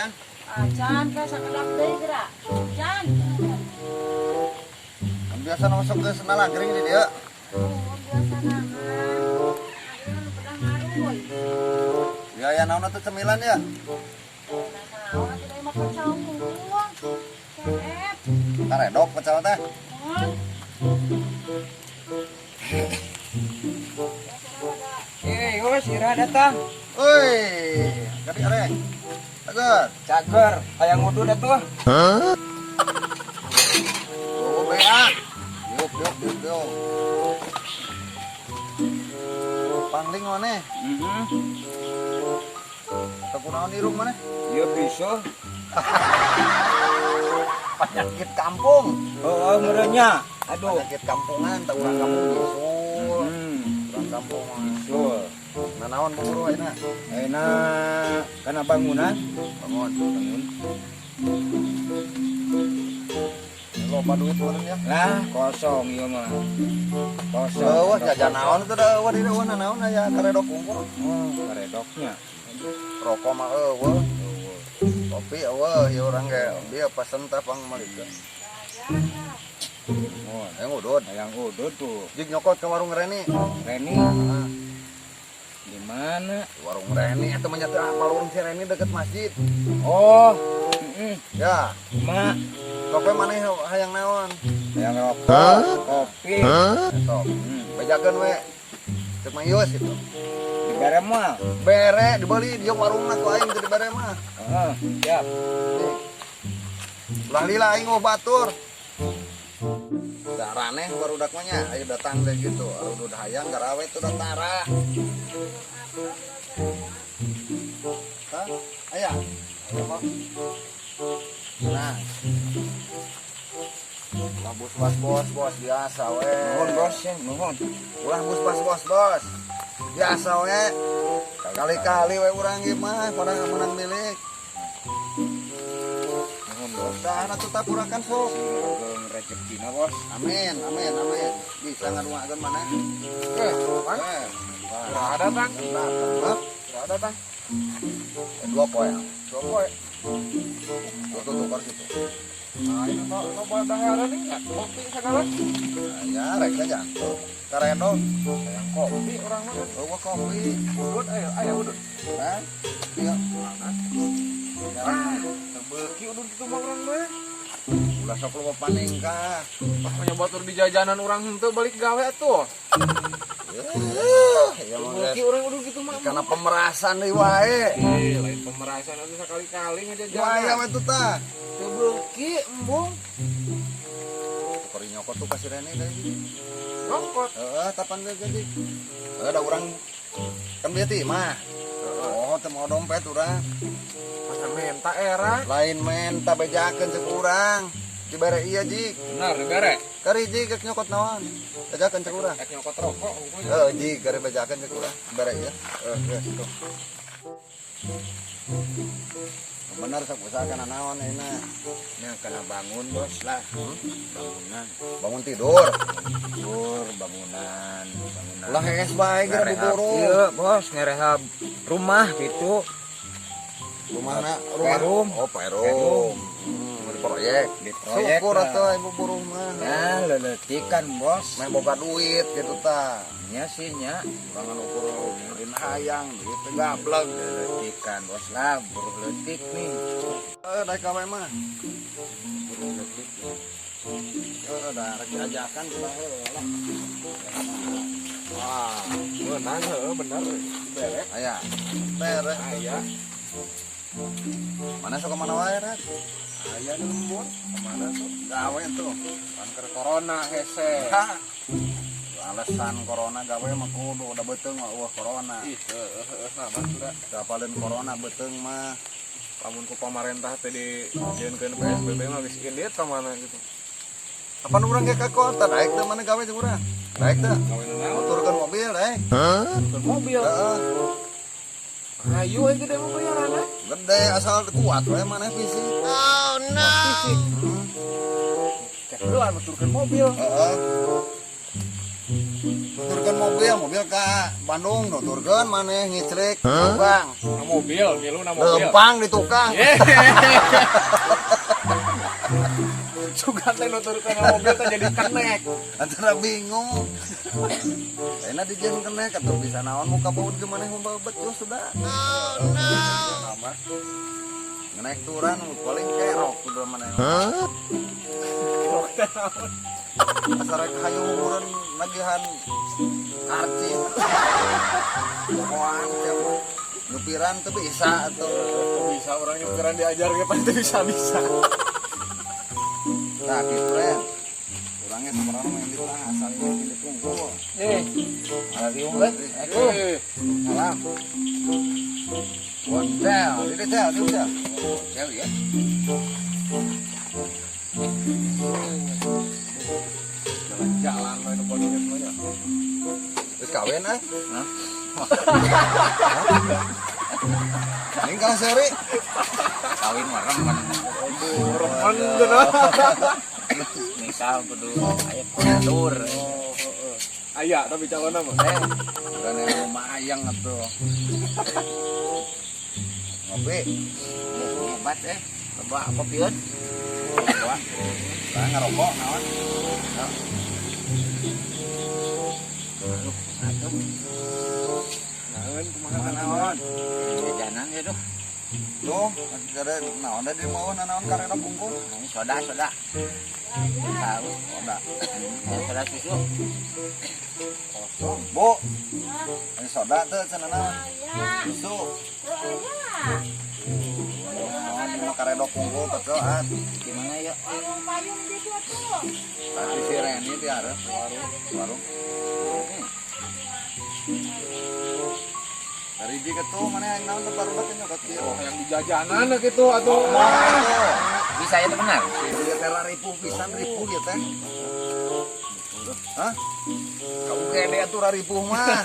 Yan? Can ka sa kalak deui geura. Can. Kan biasa masuk ke senalagring di dia. Oh, biasa nahan. Ayeuna nu pedah ngaruy. Ya ya naon atuh cemilan ya? Naon atuh deui makan saung buang. Cepet. Karedok pecel teh. Mohon. Yos, Ira datang. Woi, gadi arek. Tegar. Cager, hayang wudu dah tuh. Oh, beak. Yuk. Pangling mana? Atau kunaon irung mana? Iya bisa. Penyakit kampung. Oh, merenya. Aduh. Penyakit kampungan, tak urang kampung bisul. Urang kampung Betul. nah naon buburu ayeuna? Enak karena bangunan. Bangun. Bangun. Loba duit meureun ya. Lah, kosong ieu mah. Kosong. Eueuh jajan naon teh da eueuh di eueuh naon aya karedok unggul. Oh, karedoknya. Rokok mah eueuh. Kopi eueuh ieu urang ge dia pesen teh pang malika. Oh, Aya ngudud. hayang udud tuh. Jig nyokot ke warung Reni. Reni. Di mana? Warung Reni eta mah nya teh apal warung si Reni deket masjid. Oh, Ya, mak. kopi maneh hayang naon? Hayang rokok, kopi. Sok. Bejakeun we. Cek mah ieu gitu. Di bare mall. Bere dibeli di warungna ku aing teh di bere mah. Heeh, siap. Ulah lila aing mau batur. Daraneh barudak mah nya aya datang teh gitu. Udah hayang garawe teh datara. Hah? Aya. Aya mah. Nah. Lah bos biasa we. Nuhun bos ya, nuhun. Ulah bos. Biasa we. Kali-kali we urang ieu mah pada menang milik. Nuhun bos. Dah atuh tapurakan sok. Sing rezekina bos. Amin. Bisa ngaruakeun maneh. Bang. Ada bang. Hah? Ada bang. Dua poe. Dua poe. Tuh tukar situ. Nah ini no bandahara nih ya. Kopi segala. Ya rek aja. Tuh. Karedok. Yang kopi orang mana? Bawa kopi. Udut ayo udut. Hah? Iya. Beki udut itu mah orang mah. Ulah sok lu paningkah. Makanya batur di jajanan orang henteu balik gawe atuh. Ya mah Beki orang udut gitu mah. karena pemerasan deui wae. Lain pemerasan atuh sekali-kali Wae ngajajan. we tuh tah. Beki embung. Tukar nyokot tuh kasih Reni deui. Rokok. Kapan ge jadi? Ada urang kan dia ti mah. Oh, teu mau dompet urang. Masa menta era. Lain menta bejakeun ceuk urang. Dibere ieu jik. Benar, negara. Kari jik geus nyokot naon? Bejakeun ceuk urang. Ek nyokot rokok unggul. Jik kari bejakeun ceuk urang. Dibere ieu. Tuh. Bener sok usahakeun naon ayeuna. Nya kana bangun bos lah. Bangunan. Bangun tidur. Tidur, bangunan. Ulah hees bae geura buburu. Iya, bos, ngerehab rumah gitu. Rumahna Perum. Oh, perum. Di proyek. Di proyek. Syukur lah. atuh ibu buru mah. Ya, leletikan bos. Meh boga duit gitu tah. Nya sih nya. Urang ukur ngeureun hayang duit teh gablek. Leletikan bos lah, buruh letik nih. Daek gawe mah. Buruh letik. Da rek diajakan kita heula. Wah, benar bener. Bere. Aya. Beres. Aya. Mana sok mana wae rek? Aya lembur. Kemana tuh? Gawe tuh. Kan ke corona hese. Alasan corona gawe mah kudu udah beuteung mah eueuh corona. Ih, nama sudah. Dapaleun corona beuteung mah. Lamun ku pamarentah teh dijieunkeun PSBB mah geus indit ka mana gitu. Kapan urang ge ka kota daek teh mana gawe jeung urang? Daek teh. Gawe naon? Turkeun mobil daek. Ke mobil. Heeh. Ayo aja gede mau bayaranna. Gede asal kuat we mana fisik. Oh no. Fisik. Cek heula nuturkeun mobil. Heeh. Turkeun mobil mobil ke Bandung nuturkeun maneh ngicrik Bang. Nah, mobil, milu na mobil. Lempang di tukang. Juga teh nuturkeun mobil teh jadi kenek. Antara bingung. Enak dijieun kenek atuh bisa naon muka baut ge maneh membebet yo sudah. Oh no. Ngenek turan paling kerok udah maneh. Asal kayu umuran nagihan karcing. Pokokan teh nyupiran teh bisa atuh. Bisa orang nyupiran diajar ge pasti bisa. Nah, gitu ya. Kurangnya sebenarnya main di tengah, asalnya di tunggu. Ada riung kan? Salam. Wontel, di tel. Cel ya. Jalan-jalan lo itu pokoknya semuanya. Terus kawin ah? Ini kalau seri. Kawin warem kan. Remen cenah. Misal kudu aya pengatur. Aya tapi calonna mah. Bukan yang rumah ayang atuh. Ngopi. Hebat coba kopieun. Coba. Lah ngerokok naon? Atuh. Naon kumaha Mana naon? Jajanan ya tuh. Tuh, ada naon da di mau naon karena bungkul. Ini soda. Tahu soda. Soda susu. Kosong. Bu. Ini soda teh cenah naon? Susu. Naon di karedok bungkul pecoan. Gimana ya? Payung di situ tuh. Tadi si Reni di arep warung. Dari jika tuh mana yang naon baru datang nyokot kieu. yang di jajanan gitu atuh. Bisa ya tuh benar. Dia teh ribu pisan ribu dia teh. Hah? Kau gede atuh ribu mah.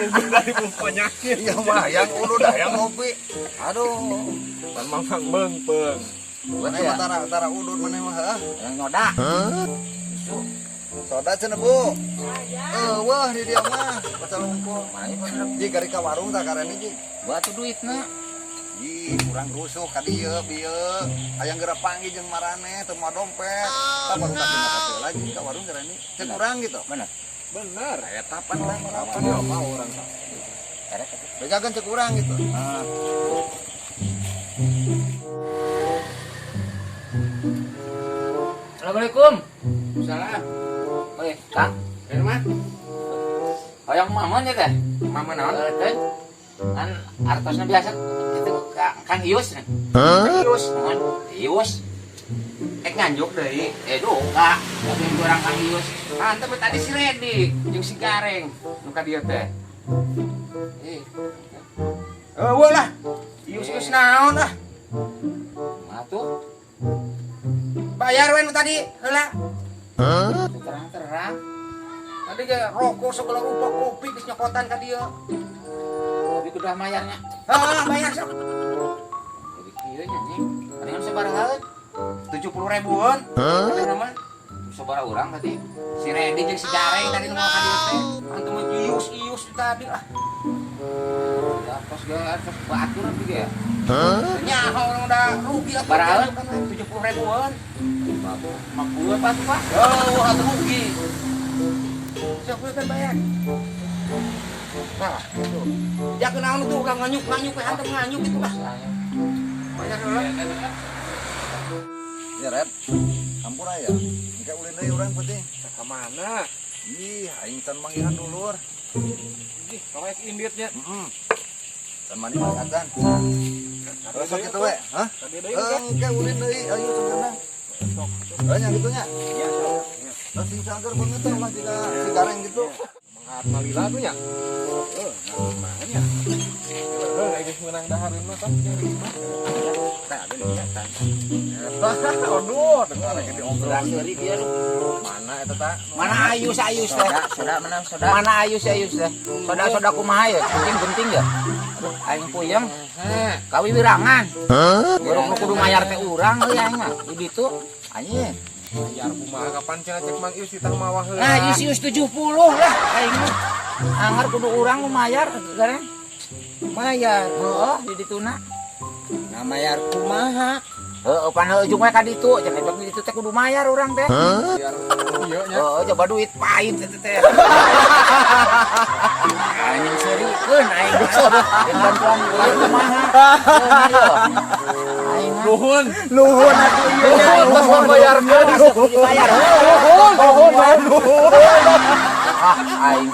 Dari penyakit. Iya mah yang udah dah yang ngopi. Aduh. Pan mangkang beungpeung. Mana ya tara udun mana mah hah? Yang nyoda. Susu. Soda cenah Bu. Wah di dia mah baca hungkul. Mana bener? Ji gari ka warung tah karena ji. Buat tuh duitna. Ih, kurang rusuh ka dieu bieu. Hayang geura panggil jeung marane teu moal dompet. Tah baru tak pindah ka teu lagi ka warung karena cek kurang gitu. Bener. Bener. Aya tapan lah Apa dia mau orang. Erek atuh. bejagan cek kurang gitu. Nah, Assalamualaikum. Salam. Oi, Kang. Dari mana? Hoyong mamon ya teh? Mamon naon? Teh. Kan artosna biasa itu Kang Ius. Ius, naon? Ius. Nganjuk deui. Duka. Tapi kurang Kang Ius. Antep tadi si Redi jeung si Gareng. Nu ka dieu teh. Wah lah. Ius naon ah? Atuh. Bayar we nu tadi heula. Terang-terang. Tadi ge rokok sebelah rupa kopi geus nyokotan ka dieu. Kopi kudu mayarnya. Bayar sok. Jadi kieu nya nih. Palingan sabaraha? 70.000-an. Tadi nama sabaraha urang tadi. Si Redi jeung si Gareng tadi nu ka dieu teh. Antum ius tadi ah. Ya pas ge batur abi ge. Nya orang udah rugi apa? Baraha 70.000-an. 50 apa tuh Pak? Oh, atau rugi. Siapa yang bayar? Nah, itu. Ya kenal itu ulang nganyuk hantam nganyuk itu lah. Bayar dulu. ya Red. Ampun aya. Engke ulin deui urang penting. Ka mana? Ih, aing can manggihan dulur. Ih, korek inditnya. Can mani mangatan. Terus kitu we, hah? Tadi deui kan. Engke ulin deui ayo cenah. Nya gitunya. Iya, iya. Terus sing cager banget tuh mah jika si Gareng gitu. Mengharma lila tuh nya. Namanya. Kayak geus meunang dahareun mah kan. Tah, ada niatan. Aduh, dengar lagi diobrol. Seuri dia lu. Mana eta tah? Mana Ayus teh? Mana Ayus teh? Soda kumaha ya? Penting ya? Aduh, aing puyeng. Kawi wirangan. Baru kudu mayar teh urang euy aing mah. Di ditu anjing. Bayar kumaha kapan cenah cek Mang Ius ditah mawah heula. Nah, Yusius 70 lah aing mah. Anggar kudu urang nu mayar gareng. Mayar. Heeh, di dituna. Nah mayar kumaha? Heeh, pan ujung we ka ditu, cenah bang ditu teh kudu mayar urang teh. Biar ieu nya. Heeh, coba duit pahit teh. Anjing serikeun aing mah. Bantuan urang kumaha. Aing mah Nuhun. Nuhun atuh ieu nya. Nuhun pas membayarkeun. dibayar. Nuhun. Ah, aing